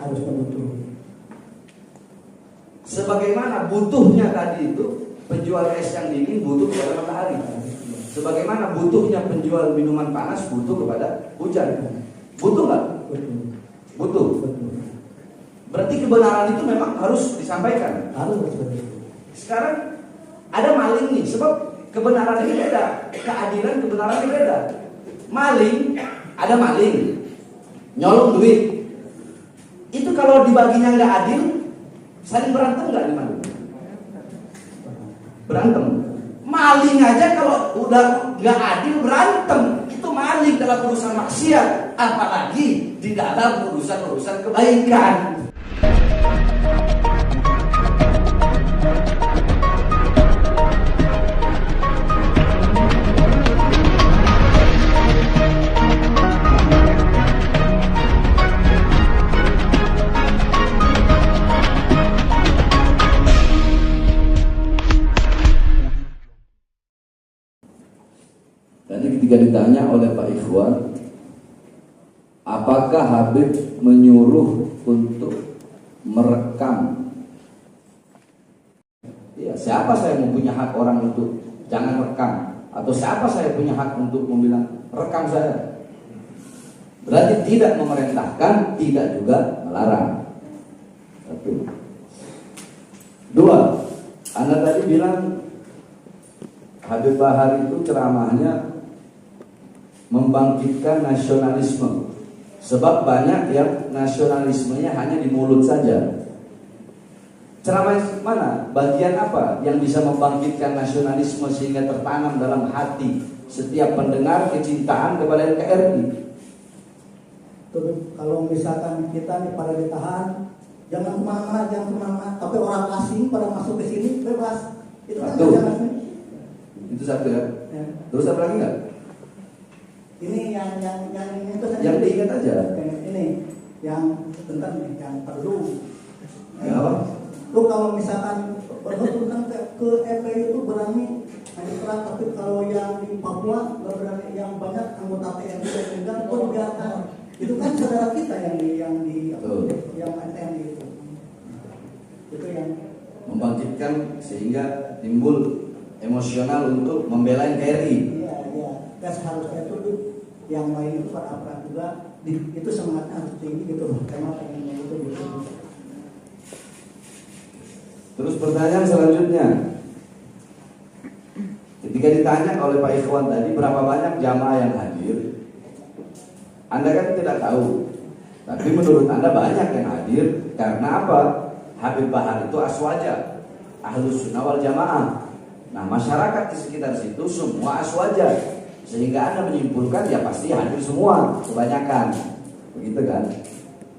harusnya butuh. Sebagaimana butuhnya tadi itu penjual es yang dingin butuh kepada matahari. Sebagaimana butuhnya penjual minuman panas butuh kepada hujan. Butuh nggak? Butuh. Berarti kebenaran itu memang harus disampaikan. Harus. Sekarang ada maling nih, sebab kebenaran ini beda, keadilan kebenaran ini beda. Maling, ada maling, nyolong duit. Itu kalau dibaginya nggak adil, saling berantem nggak di mana? Berantem. Maling aja kalau udah nggak adil berantem, itu maling dalam urusan maksiat, apalagi di dalam urusan kebaikan. Tadi ketika ditanya oleh Pak Ikhwan, apakah Habib menyuruh untuk merekam? Ya, siapa saya mau punya hak orang untuk jangan rekam? Atau siapa saya punya hak untuk membilang rekam saya? Berarti tidak memerintahkan, tidak juga melarang. Satu. Dua, Anda tadi bilang Habib Bahar itu ceramahnya membangkitkan nasionalisme. Sebab banyak yang nasionalismenya hanya di mulut saja. Ceramah mana? Bagian apa yang bisa membangkitkan nasionalisme sehingga tertanam dalam hati setiap pendengar kecintaan kepada NKRI? Kalau misalkan kita nih pada ditahan, jangan kemana-mana, tapi orang asing pada masuk ke sini bebas. Itu kan nasionalisme. Itu satu ya. Terus apa lagi nggak? Ini yang itu saja. Yang diingat aja. Ini yang tentang yang perlu. Ya apa? Lu kalau misalkan tentang ke FPI itu berani keras, tapi kalau yang di Papua nggak berani, yang banyak anggota TNI dan enggak itu biarkan. Itu kan saudara kita yang TNI itu. Itu yang membangkitkan sehingga timbul emosional untuk membela NKRI. Iya. Dan seharusnya itu yang lain itu pada aparat juga itu semangatnya harus tinggi gitu. Karena pengennya itu gitu. Terus pertanyaan selanjutnya, ketika ditanya oleh Pak Ikhwan tadi berapa banyak jamaah yang hadir, Anda kan tidak tahu. Tapi menurut Anda banyak yang hadir karena apa? Habib Bahar itu aswaja, Ahlus Sunnah wal Jamaah. Nah, masyarakat di sekitar situ semua aswaja, sehingga Anda menyimpulkan ya pasti hadir semua, kebanyakan, begitu kan?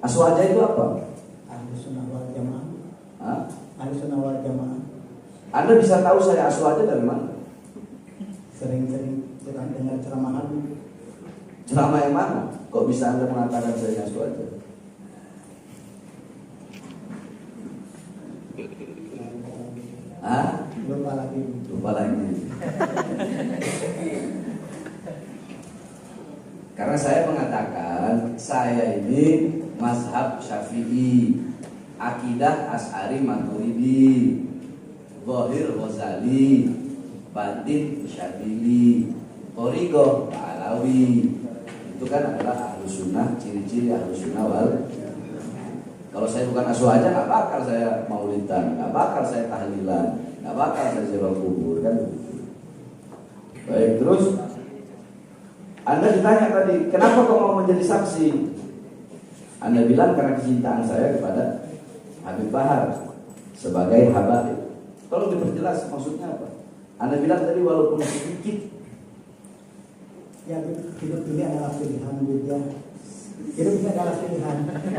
Aswaja itu apa? Ahlus Sunnah wal Jamaah. Hah? Ahlus Sunnah wal Jamaah. Anda bisa tahu saya aswaja dari mana? Sering-sering dengar ceramah Habib. Ceramah yang mana? Kok bisa Anda mengatakan saya aswaja? Hah? Lupa lagi. Karena saya mengatakan saya ini mazhab Syafi'i, akidah Asy'ari Maturidi, zahir Ghazali, batin Syadzili, thariqah Alawi. Itu kan adalah Ahlus Sunnah, ciri-ciri Ahlus Sunnah wal. Kalau saya bukan aswaja, nggak bakal saya maulidan, nggak bakal saya tahlilan, nggak bakal saya ziarah kubur kan. Baik, terus Anda ditanya tadi, kenapa kok mau menjadi saksi? Anda bilang karena kecintaan saya kepada Habib Bahar sebagai habaib. Tolong diperjelas maksudnya apa? Anda bilang tadi walaupun sedikit. Ya, hidup ini adalah pilihan juga. Hidup ini adalah pilihan.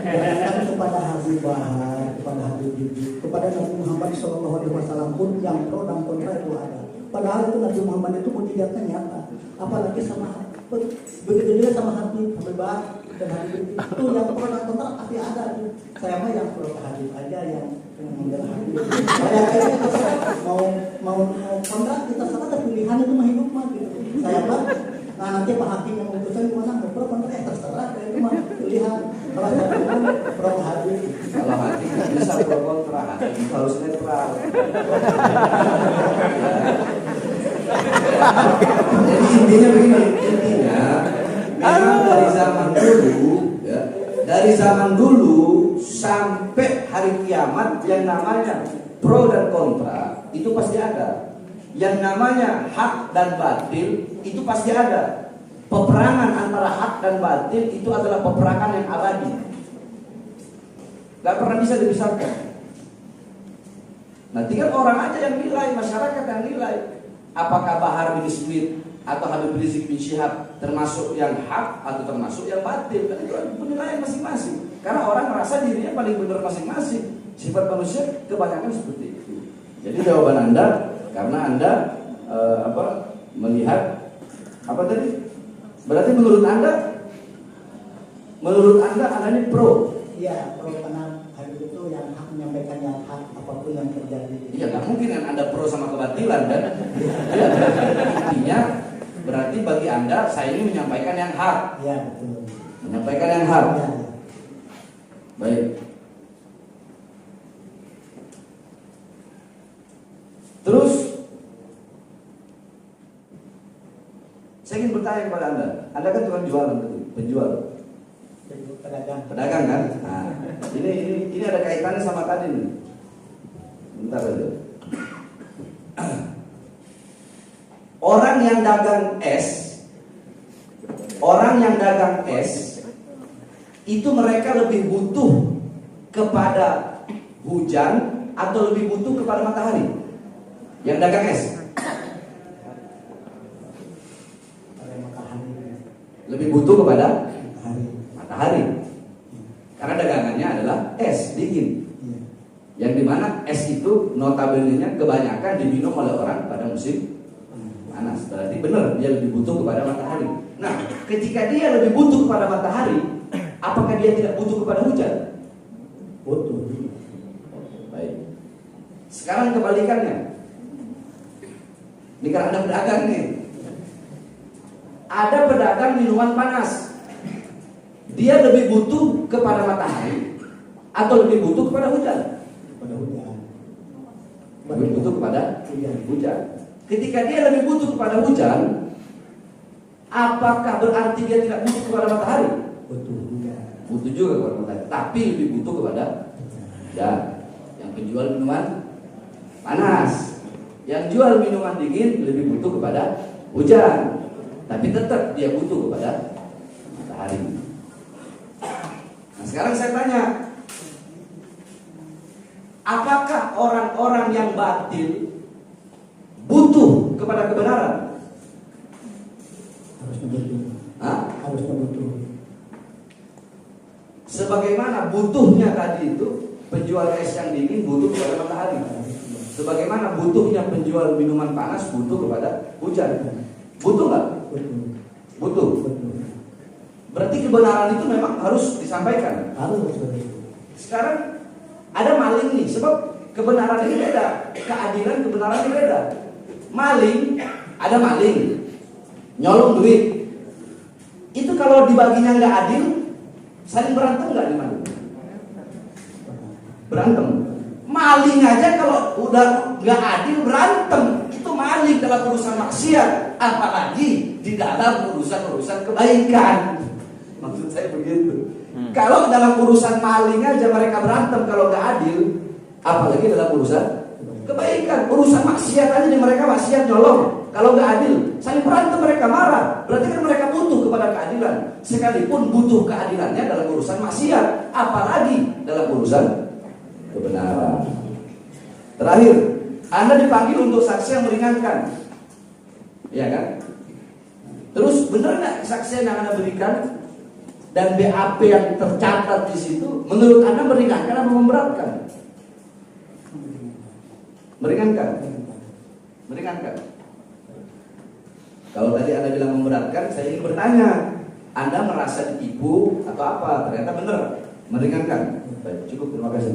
Jangan kepada Habib Bahar, kepada Habib Rizik, kepada Nabi Muhammad SAW pun yang pro dan kontra itu ada. Padahal itu Nabi Muhammad itu mujizatnya nyata. Apalagi sama begitu juga sama Habib Bahar dan Habib Rizik. Itu yang pro dan kontra pasti ada. Saya mah yang pro Habib aja, yang membela Habib. Saya kayaknya mau kontra kita sama, pilihan itu mah hidup mah gitu. Saya mah nanti Pak Hakim yang memutuskan gimana mau pro kontra terserah, itu mah pilihan. Kalau saya pro Habib ada pro kontra, hakim itu harus netral. Jadi intinya begini, memang dari zaman dulu, ya, dari zaman dulu sampai hari kiamat yang namanya pro dan kontra itu pasti ada. Yang namanya hak dan batil itu pasti ada. Peperangan antara hak dan batil itu adalah peperangan yang abadi. Gak pernah bisa dipisahkan. Nah, tinggal orang aja yang nilai, masyarakat yang nilai. Apakah Bahar bin Smith atau Habib Rizik bin Syihab termasuk yang hak atau termasuk yang batil? Kan itu penilaian masing-masing. Karena orang merasa dirinya paling benar masing-masing. Sifat manusia kebanyakan seperti itu. Jadi jawaban Anda karena Anda melihat apa tadi? Berarti menurut Anda ini pro? Iya, pro karena Habib itu yang hak menyampaikan yang hak apapun yang terjadi. Iya, nggak mungkin kan Anda pro sama kebatilan kan? Ya, intinya berarti bagi Anda saya ini menyampaikan yang hak. Iya, betul. Menyampaikan yang hak. Ya. Baik. Terus saya ingin bertanya kepada Anda kan tukang jualan betul, penjual, pedagang kan? Nah, ini ada kaitannya sama tadi nih. Bentar aja. Orang yang dagang es itu mereka lebih butuh kepada hujan atau lebih butuh kepada matahari? Yang dagang es lebih butuh kepada matahari. Karena dagangannya adalah es dingin. Yang dimana es itu notabene-nya kebanyakan diminum oleh orang pada musim panas. Berarti benar dia lebih butuh kepada matahari. Nah, ketika dia lebih butuh kepada matahari, apakah dia tidak butuh kepada hujan? Butuh. Baik. Sekarang kebalikannya. Ini karena ada pedagang nih. Ada pedagang minuman panas. Dia lebih butuh kepada matahari atau lebih butuh kepada hujan? Kepada hujan. Lebih butuh kepada hujan. Ketika dia lebih butuh kepada hujan, apakah berarti dia tidak butuh kepada matahari? Butuh juga. Butuh juga kepada matahari, tapi lebih butuh kepada hujan. Yang penjual minuman panas, yang jual minuman dingin lebih butuh kepada hujan, tapi tetap dia butuh kepada matahari. Nah, sekarang saya tanya, apakah orang-orang yang batil butuh kepada kebenaran? Harusnya butuh. Harusnya butuh. Sebagaimana butuhnya tadi itu penjual es yang dingin butuh kepada matahari. Sebagaimana butuhnya penjual minuman panas butuh kepada hujan. Butuh nggak? Butuh. Berarti kebenaran itu memang harus disampaikan. Harus. Sekarang ada maling nih, sebab kebenaran ini beda, keadilan kebenaran ini beda. Maling, ada maling, nyolong duit. Itu kalau dibaginya nggak adil, saling berantem nggak di maling? Berantem. Maling aja kalau udah nggak adil berantem, itu maling dalam urusan maksiat, apalagi di dalam urusan kebaikan. Maksud saya begitu. Kalau dalam urusan maling aja mereka berantem kalau nggak adil, apalagi dalam urusan kebaikan. Urusan maksiat aja nih mereka maksiat nyolong, kalau nggak adil saling berantem mereka marah. Berarti kan mereka butuh kepada keadilan, sekalipun butuh keadilannya dalam urusan maksiat, apalagi dalam urusan kebenaran. Terakhir, Anda dipanggil untuk saksi yang meringankan, ya kan? Terus benar nggak kesaksian yang Anda berikan dan BAP yang tercatat di situ menurut Anda meringankan atau memberatkan? Meringankan. Meringankan. Kalau tadi Anda bilang memberatkan, saya ingin bertanya, Anda merasa ditipu atau apa? Ternyata benar, meringankan. Baik, cukup, terima kasih.